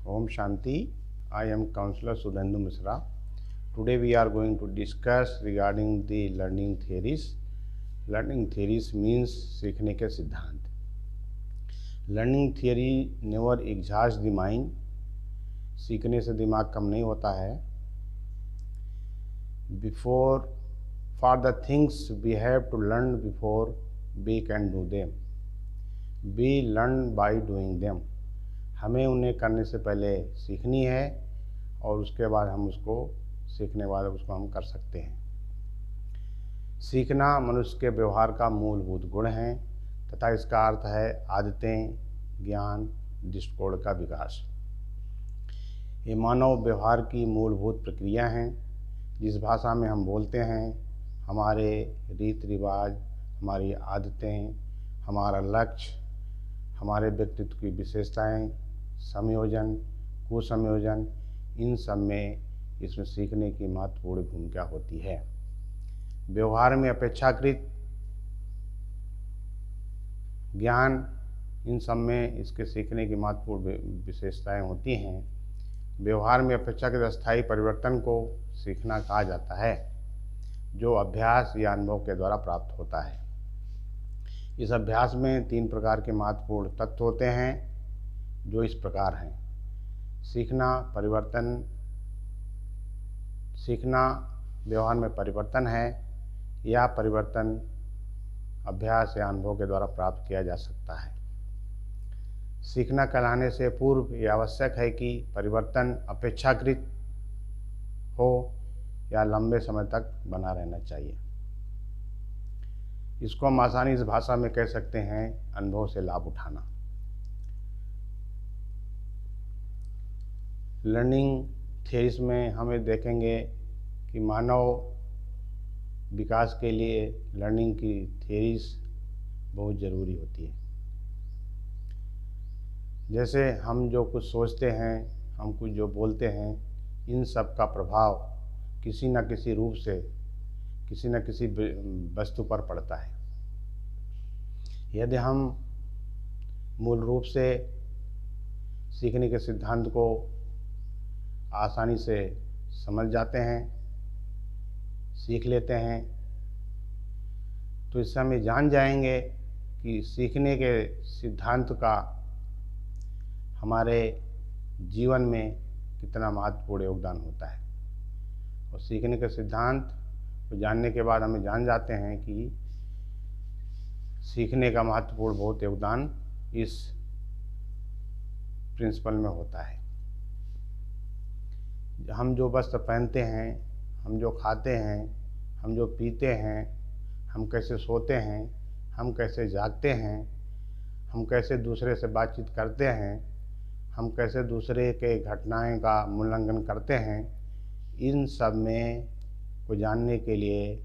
Om Shanti. I am Counselor Sudhendu Misra. Today we are going to discuss regarding the learning theories. Learning theories means सीखने के सिद्धांत. Learning theory never exhausts the mind. सीखने से दिमाग कम नहीं होता है. Before, for the things we have to learn before we can do them. We learn by doing them. हमें उन्हें करने से पहले सीखनी है और उसके बाद हम उसको सीखने बाद उसको हम कर सकते हैं. सीखना मनुष्य के व्यवहार का मूलभूत गुण है तथा इसका अर्थ है आदतें, ज्ञान, दृष्टिकोण का विकास. ये मानव व्यवहार की मूलभूत प्रक्रिया हैं. जिस भाषा में हम बोलते हैं, हमारे रीति रिवाज, हमारी आदतें, हमारा लक्ष्य, हमारे व्यक्तित्व की विशेषताएं, संयोजन, कुसंयोजन, इन सब में इसमें सीखने की महत्वपूर्ण भूमिका होती है. व्यवहार में अपेक्षाकृत ज्ञान, इन सब में इसके सीखने की महत्वपूर्ण विशेषताएं होती हैं. व्यवहार में अपेक्षाकृत स्थायी परिवर्तन को सीखना कहा जाता है, जो अभ्यास या अनुभव के द्वारा प्राप्त होता है. इस अभ्यास में 3 प्रकार के महत्वपूर्ण तत्व होते हैं, जो इस प्रकार हैं. सीखना, परिवर्तन. सीखना व्यवहार में परिवर्तन है. यह परिवर्तन अभ्यास या अनुभव के द्वारा प्राप्त किया जा सकता है. सीखना कहलाने से पूर्व यह आवश्यक है कि परिवर्तन अपेक्षाकृत हो या लंबे समय तक बना रहना चाहिए. इसको हम आसानी इस भाषा में कह सकते हैं, अनुभव से लाभ उठाना. लर्निंग थ्योरीज में हमें देखेंगे कि मानव विकास के लिए लर्निंग की थ्योरीज बहुत ज़रूरी होती है. जैसे हम जो कुछ सोचते हैं, हम कुछ जो बोलते हैं, इन सब का प्रभाव किसी न किसी रूप से किसी न किसी वस्तु पर पड़ता है. यदि हम मूल रूप से सीखने के सिद्धांत को आसानी से समझ जाते हैं, सीख लेते हैं, तो इससे हम जान जाएंगे कि सीखने के सिद्धांत का हमारे जीवन में कितना महत्वपूर्ण योगदान होता है. और सीखने के सिद्धांत को जानने के बाद हमें जान जाते हैं कि सीखने का महत्वपूर्ण बहुत योगदान इस प्रिंसिपल में होता है. हम जो वस्त्र पहनते हैं, हम जो खाते हैं, हम जो पीते हैं, हम कैसे सोते हैं, हम कैसे जागते हैं, हम कैसे दूसरे से बातचीत करते हैं, हम कैसे दूसरे के घटनाएं का मूल्यांकन करते हैं, इन सब में को जानने के लिए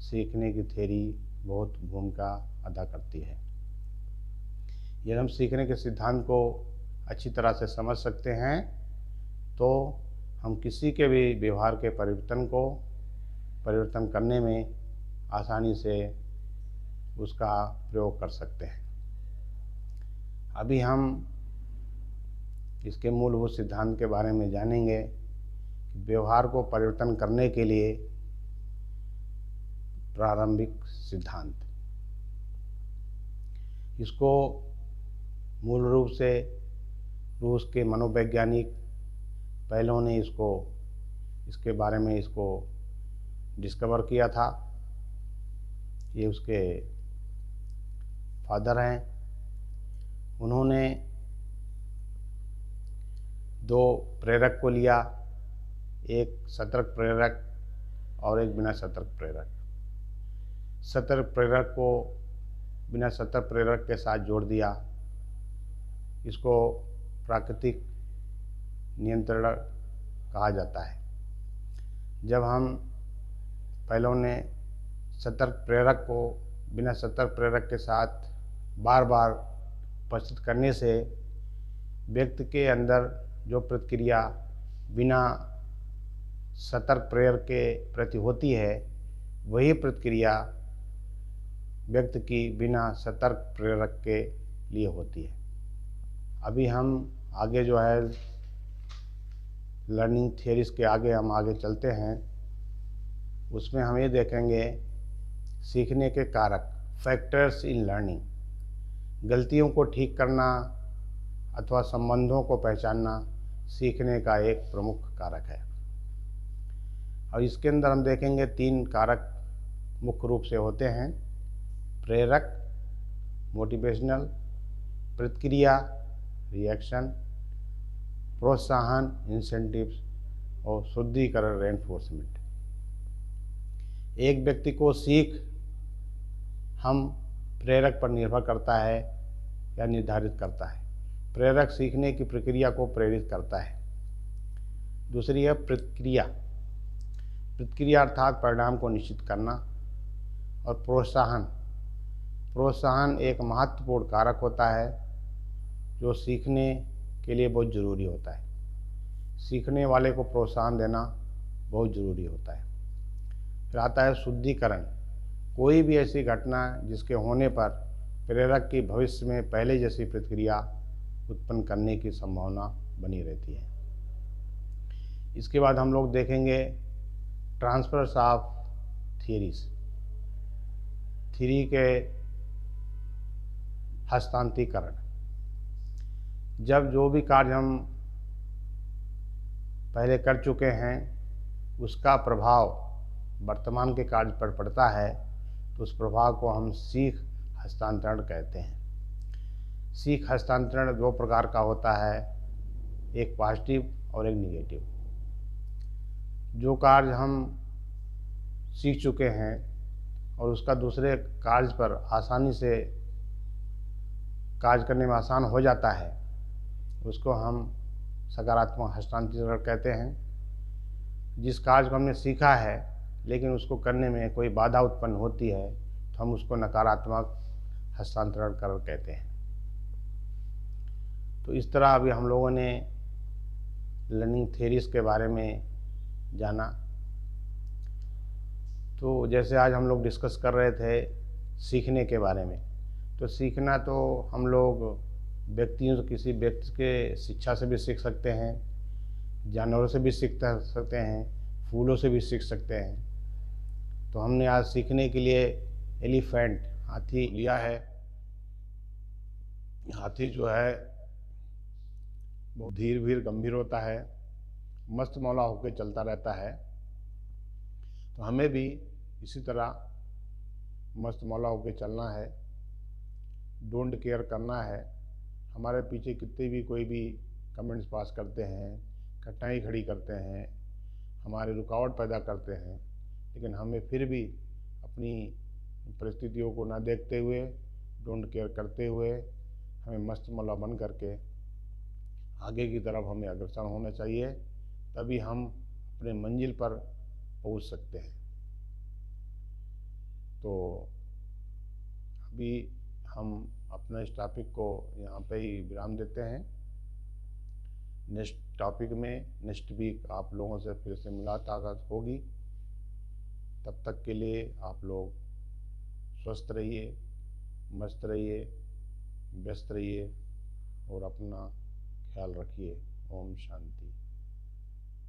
सीखने की थ्योरी बहुत भूमिका अदा करती है. यदि हम सीखने के सिद्धांत को अच्छी तरह से समझ सकते हैं तो हम किसी के भी व्यवहार के परिवर्तन करने में आसानी से उसका प्रयोग कर सकते हैं. अभी हम इसके मूलभूत सिद्धांत के बारे में जानेंगे. व्यवहार को परिवर्तन करने के लिए प्रारंभिक सिद्धांत. इसको मूल रूप से रूस के मनोवैज्ञानिक पहलों ने इसके बारे में इसको डिस्कवर किया था. ये उसके फादर हैं. उन्होंने 2 प्रेरक को लिया, एक सतर्क प्रेरक और एक बिना सतर्क प्रेरक. सतर्क प्रेरक को बिना सतर्क प्रेरक के साथ जोड़ दिया. इसको प्राकृतिक नियंत्रण कहा जाता है. जब हम पहलों ने सतर्क प्रेरक को बिना सतर्क प्रेरक के साथ बार बार उपस्थित करने से व्यक्ति के अंदर जो प्रतिक्रिया बिना सतर्क प्रेरक के प्रति होती है, वही प्रतिक्रिया व्यक्ति की बिना सतर्क प्रेरक के लिए होती है. अभी हम आगे जो है लर्निंग थियरीज के आगे हम आगे चलते हैं, उसमें हम ये देखेंगे सीखने के कारक, फैक्टर्स इन लर्निंग। गलतियों को ठीक करना अथवा संबंधों को पहचानना सीखने का एक प्रमुख कारक है। और इसके अंदर हम देखेंगे 3 कारक मुख्य रूप से होते हैं: प्रेरक मोटिवेशनल, प्रतिक्रिया रिएक्शन, प्रोत्साहन इंसेंटिव्स और शुद्धिकरण रेनफोर्समेंट। एक व्यक्ति को सीख हम प्रेरक पर निर्भर करता है या निर्धारित करता है। प्रेरक सीखने की प्रक्रिया को प्रेरित करता है। दूसरी है प्रतिक्रिया। प्रतिक्रिया अर्थात परिणाम को निश्चित करना। और प्रोत्साहन, प्रोत्साहन एक महत्वपूर्ण कारक होता है जो सीखने के लिए बहुत ज़रूरी होता है। सीखने वाले को प्रोत्साहन देना बहुत ज़रूरी होता है। फिर आता है शुद्धिकरण। कोई भी ऐसी घटना जिसके होने पर प्रेरक की भविष्य में पहले जैसी प्रतिक्रिया उत्पन्न करने की संभावना बनी रहती है। इसके बाद हम लोग देखेंगे ट्रांसफर्स ऑफ थियरीज, थ्योरी के हस्तांतरीकरण। जब जो भी कार्य हम पहले कर चुके हैं उसका प्रभाव वर्तमान के कार्य पर पड़ता है तो उस प्रभाव को हम सीख हस्तांतरण कहते हैं। सीख हस्तांतरण 2 प्रकार का होता है, एक पॉजिटिव और एक निगेटिव। जो कार्य हम सीख चुके हैं और उसका दूसरे कार्य पर आसानी से कार्य करने में आसान हो जाता है, उसको हम सकारात्मक हस्तांतरण कहते हैं। जिस कार्य को हमने सीखा है लेकिन उसको करने में कोई बाधा उत्पन्न होती है तो हम उसको नकारात्मक हस्तांतरण कर कहते हैं। तो इस तरह अभी हम लोगों ने लर्निंग थियरीज के बारे में जाना। तो जैसे आज हम लोग डिस्कस कर रहे थे सीखने के बारे में, तो सीखना तो हम लोग व्यक्तियों से, किसी व्यक्ति के शिक्षा से भी सीख सकते हैं, जानवरों से भी सीख सकते हैं, फूलों से भी सीख सकते हैं। तो हमने आज सीखने के लिए एलिफेंट, हाथी लिया है। हाथी जो है बहुत धीर गंभीर होता है, मस्त मौला होकर चलता रहता है। तो हमें भी इसी तरह मस्त मौला होकर चलना है, डोंट केयर करना है। हमारे पीछे कितने भी कोई भी कमेंट्स पास करते हैं, कठिनाई खड़ी करते हैं, हमारे रुकावट पैदा करते हैं, लेकिन हमें फिर भी अपनी परिस्थितियों को ना देखते हुए, डोंट केयर करते हुए हमें मस्त मौला बन करके आगे की तरफ हमें अग्रसर होना चाहिए, तभी हम अपने मंजिल पर पहुंच सकते हैं। तो अभी हम अपना इस टॉपिक को यहाँ पे ही विराम देते हैं। नेक्स्ट टॉपिक में नेक्स्ट वीक आप लोगों से फिर से मुलाकात होगी। तब तक के लिए आप लोग स्वस्थ रहिए, मस्त रहिए, व्यस्त रहिए और अपना ख्याल रखिए। ओम शांति।